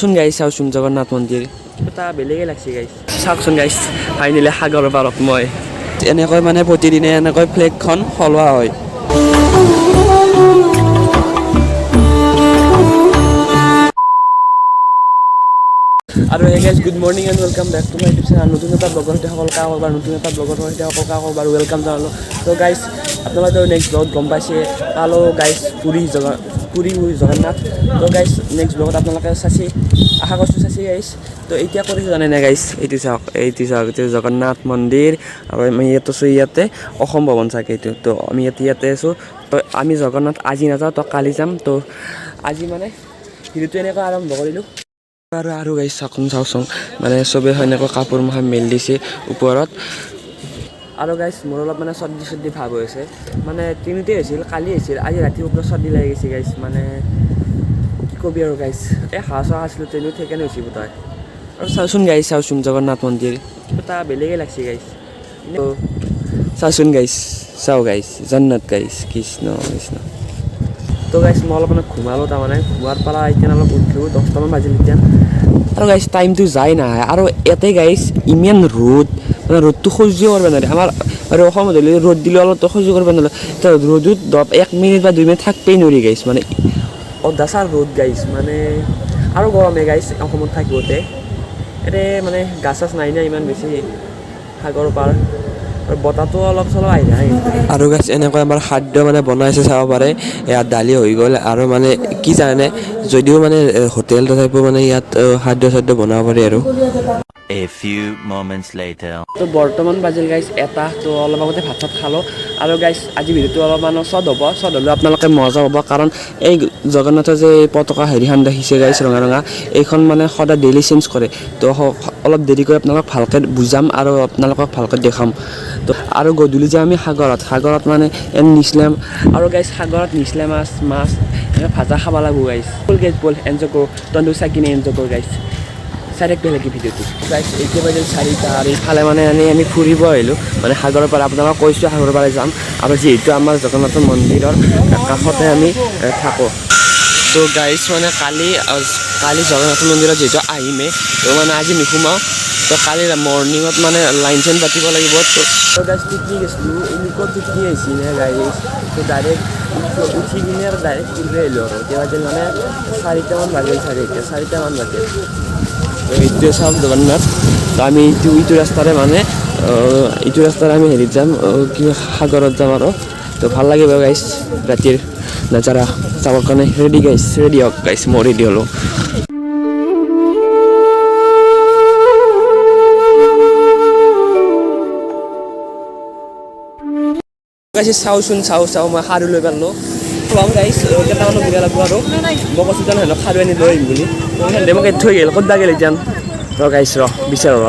শুন গাইছ চাওচোন জগন্নাথ মন্দিৰ এটা বেলেগে লাগছে গাইছ চাওকচোন গাইছ ফাইনেলি সাগৰৰ পাৰত মই এনেকৈ মানে প্ৰতিদিনে এনেকৈ ফ্লেগখন সলোৱা হয় আৰু hey guys good morning and welcome back to my YouTube channel নতুন এটা ব্লগৰ সৈতে সকলোকে আকবাৰ নতুন এটা ব্লগৰ সৈতে সকলোকে আকবাৰ ৱেলকাম জনালোঁ তো গাইছ আপোনালোকে নেক্সট ব্লগত গম পাইছে তালো গাইছ পুৰী জগন্নাথ তো গাইছ নেক্সট ব্লগত আপোনালোকে চাইছে আশা কৰিছোঁ চাইছে গাইছ তো এতিয়া কৰিছোঁ জানে নাই গাইছ এইটো চাওক এইটো জগন্নাথ মন্দিৰ আৰু আমি ইয়াত আছোঁ ইয়াতে অসম ভৱন চাগে এইটো তো আমি ইয়াতে আছোঁ তো আমি জগন্নাথ আজি নাযাওঁ তো কালি যাম তো আজি মানে ভিডিঅ'টো এনেকৈ আৰম্ভ কৰিলোঁ আৰু গাইছ চাওকচোন মানে চবেই সেনেকৈ কাপোৰ মখা মেলি দিছে ওপৰত আৰু গাইছ মোৰ অলপ মানে চৰ্দি ভাৱ হৈ আছে মানে তিনিতে হৈছিল কালি হৈছিল আজি ৰাতি ওপৰত চৰ্দি লাগি গৈছে গাইছ মানে কি কবি আৰু গাইছ এই হাঁহ চাহ আছিলোঁ তেনেও সেইকাৰণে হৈছিল তই আৰু চাওচোন জগন্নাথ মন্দিৰ এটা বেলেগে লাগছে গাইছ চাওচোন গাইছ চাওঁ গাইছ জগন্নাথ গাইছ কৃষ্ণ কৃষ্ণ তো গাইছ মই অলপ মানে ঘুমালোঁ তাৰমানে ঘুমাৰ পৰা এতিয়া অলপ উঠিলোঁ 10টামান বাজিল এতিয়া আৰু গাইছ টাইমটো যায় নাহে আৰু ইয়াতে গাইছ ইমান ৰ'দ মানে ৰ'দটো সহ্য কৰিব নোৱাৰে আমাৰ আৰু অসমত হ'লে ৰ'দ দিলে অলপ সহ্য কৰিব নোৱাৰে এতিয়া ৰ'দত 1 মিনিট বা 2 মিনিট থাকিবই নোৱাৰি গাইছ মানে অদাচাৰ ৰ'দ গাইছ মানে আৰু গৰমে গাইছ অসমত থাকিবতে ইয়াতে মানে গাছ চাছ নাই না ইমান বেছি সাগৰ পাৰ আৰু বতাহটো অলপ চলপ আহি যায় আৰু গাছ এনেকৈ আমাৰ খাদ্য মানে বনাইছে চাব পাৰে ইয়াত দালি হৈ গ'ল আৰু মানে কি জানে যদিও মানে হোটেল টাইপৰ মানে ইয়াত খাদ্য বনাব পাৰি আৰু A few moments later. তো বৰ্তমান বাজিল গাইছ এটা তো অলপ আগতে ভাত চাত খালোঁ আৰু গাইছ আজি ভিডিঅ'টো অলপমান চদ হ'লেও আপোনালোকে মজা হ'ব কাৰণ এই জগন্নাথৰ যে পতাকা হেৰিখন দেখিছে গাইছ ৰঙা এইখন মানে সদায় ডেইলি চেঞ্জ কৰে তো অলপ দেৰি কৰি আপোনালোকক ভালকৈ বুজাম আৰু আপোনালোকক ভালকৈ দেখাম তো আৰু গধূলি যে আমি সাগৰত মানে নিচলাম আৰু গাইছ সাগৰত নিচলা মাছ ভাজা খাব লাগিব গাইছ বল এনজয় কৰোঁ তন্দুৰ চাই কিনে এনজয় কৰোঁ গাইছ চাইৰেক্ট বেলেগে ভিডিঅ'টো গাইছ এতিয়া বাজিল 4টা আৰু ইফালে মানে আমি ফুৰিব আহিলোঁ মানে সাগৰৰ পৰা আপোনালোকক কৈছোঁ সাগৰৰ পৰা যাম আৰু যিহেতু আমাৰ জগন্নাথ মন্দিৰৰ কাষতে আমি থাকোঁ তো গাইছ মানে কালি জগন্নাথ মন্দিৰত যিহেতু আহিমেই তো মানে আজি নোসোমাওঁ তো কালি মৰ্ণিঙত মানে লাইন চাইন পাতিব লাগিব তো গাইছ পিকনিক গৈছিলোঁ এনেকুৱা পিকনিক আহিছিলে গাইছ তো ডাইৰেক্ট উঠি কিনে আৰু ডাইৰেক্ট ফুৰিব আহিলোঁ আৰু এতিয়া বাজিল মানে 4টামান বাজিল চাৰিটামান বাজিল এইটোৱে চাওক জগন্নাথ তো আমি ইটো ৰাস্তাৰে মানে ইটো ৰাস্তাৰে আমি হেৰিত যাম কি সাগৰত যাম আৰু তো ভাল লাগিব গাইছ ৰাতিৰ নাজাৰা চাবৰ কাৰণে ৰেডি হওক গাইছ মই ৰেডি হ'লোঁ গাইছ চাওঁ মই সাৰু লৈ পালোঁ খুৱাম গাইছ কেইটামানো ঘূৰাই লাগব আৰু মই কৈছোঁ জানো সিহঁতক সাৰু আনি লৈ আহিম বুলি সিহঁতে মোক থৈ গ'ল ক'ত বা গ'ল এতিয়া গাইছ বিচাৰোঁ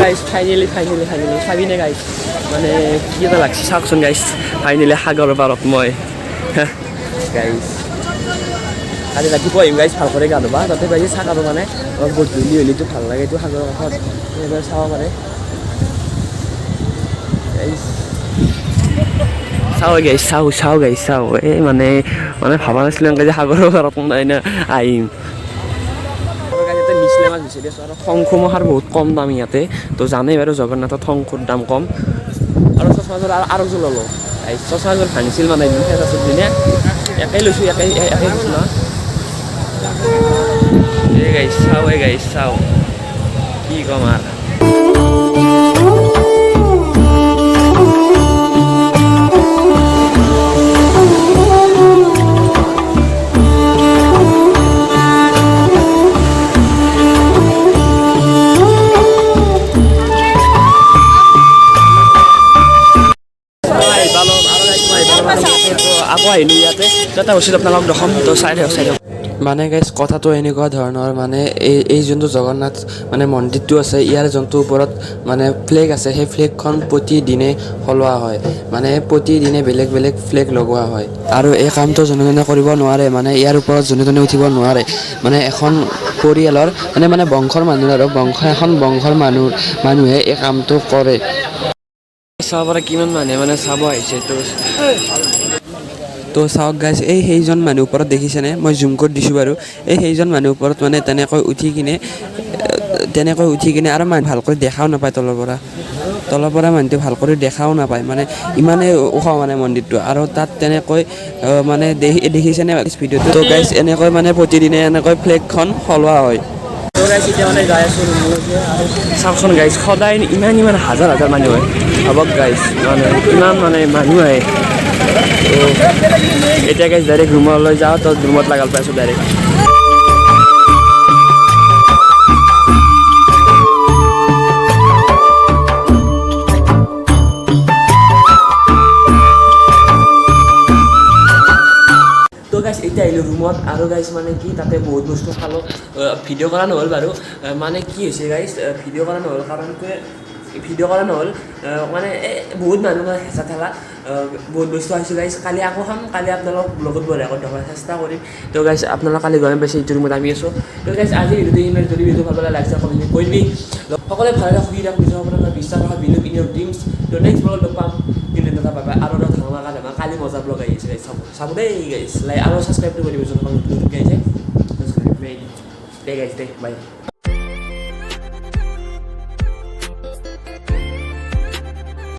গাইছ ফাইনেলি চাবিনে গাইছ মানে কি এটা লাগছে চাওকচোন গাইছ ফাইনেলি সাগৰৰ পাৰত মই গাইছ কালি ৰাতিপুৱা আহিম গাইছ ভাল কৰে গা ধুবা তাতে গাইছ চাহ খাব মানে গধূলি হ'লেতো ভাল লাগে এইটো সাগৰৰ কাষত এইবাৰ চাব পাৰে চাওঁ এই মানে ভাবা নাছিলোঁ এনেকৈ যে সাগৰৰ পাৰত আহিম ইয়াতে নিচলা মাছ বিচাৰি আছোঁ আৰু শংখ মখাৰ বহুত কম দাম ইয়াতে তো জানেই বাৰু জগন্নাথত শংখৰ দাম কম আৰু চচমাযোৰ আৰু এযোৰ ল'লোঁ চচমাযোৰ ভাঙিছিল মানে দিনে একেই লৈছোঁ একেই লৈছোঁ ন গাইছ চাওঁ কি ক'ম আৰু আকৌ আহিলোঁ ইয়াতে এটা বস্তুত আপোনালোকক দেখাম তো চাই দিয়ক মানে গাইজ কথাটো এনেকুৱা ধৰণৰ মানে এই যোনটো জগন্নাথ মানে মন্দিৰটো আছে ইয়াৰ যোনটো ওপৰত মানে ফ্লেগ আছে সেই ফ্লেগখন প্ৰতিদিনে সলোৱা হয় মানে প্ৰতিদিনে বেলেগ বেলেগ ফ্লেগ লগোৱা হয় আৰু এই কামটো যোনে যোনে কৰিব নোৱাৰে মানে ইয়াৰ ওপৰত যোনে যোনে উঠিব নোৱাৰে মানে এখন পৰিয়ালৰ মানে বংশৰ মানুহ আৰু এখন বংশৰ মানুহে এই কামটো কৰে। চাব পৰা কিমান মানুহে মানে চাব আহিছে তো তো চাওক গাইজ এই সেইজন মানুহ ওপৰত দেখিছেনে মই জুম কৰি দিছোঁ বাৰু এই সেইজন মানুহ ওপৰত মানে তেনেকৈ উঠি কিনে আৰু মানুহ ভালকৈ দেখাও নাপায় তলৰ পৰা মানুহটো ভাল কৰি দেখাও নাপায় মানে ইমানেই ওখ মানে মন্দিৰটো আৰু তাত তেনেকৈ মানে দেখিছেনে ভিডিঅ'টো তো গাইজ এনেকৈ মানে প্ৰতিদিনে এনেকৈ ফ্লেগখন সলোৱা হয়। তো গাইছ এতিয়া মানে যাই আছোঁ ৰুমলৈকে আৰু চাওকচোন গাইছ সদায় ইমান হাজাৰ মানুহ হয় ভাবক গাইছ মানে কিমান মানে মানুহ আহে। তো এতিয়া গাইছ ডাইৰেক্ট ৰুমলৈ যাওঁ তো ৰুমত লগাল পাইছোঁ ডাইৰেক্ট। তো গাইছ এতিয়া আহিলোঁ ৰুমত আৰু গাইছ মানে কি তাতে বহুত বস্তু খালোঁ ভিডিঅ' কৰা নহ'ল বাৰু মানে কি হৈছে গাইছ ভিডিঅ' কৰা নহ'ল কাৰণটোৱে মানে বহুত মানুহ মানে হেঁচা ঠেলা বহুত বস্তু আহিছোঁ গাইছ কালি আকৌ খাম কালি আপোনালোকক লগত বঢ়িয়াকৈ দেখাৰ চেষ্টা কৰিম। তো গাইছ আপোনালোক কালি গৰম পাইছে এইটো ৰুমত আমি আছোঁ। তো গাইছ আজি ভিডিঅ'টো ইমান যদি ভিডিঅ' ভাল পালে লাইক শ্বেয়াৰ কমেণ্ট কৰি দিবি সকলোৱে ভালদৰে সুখী থাকক নিজৰ আপোনাৰ বিশ্বাস ৰাখক বিলিভ ইন ইয়ৰ ড্ৰিমছ। তো নেক্সট ব্লগত লগ পাম কিন্তু এটা পাবা আৰু এটা ধামাকা কালি মজা ব্লগ আহি আছে গাইছ চাব দেই গাইছ লাইক আৰু ছাবস্ক্ৰাইবটো কৰি দিব যোনখন নতুন গাইছে দে গাইছ দে বাই।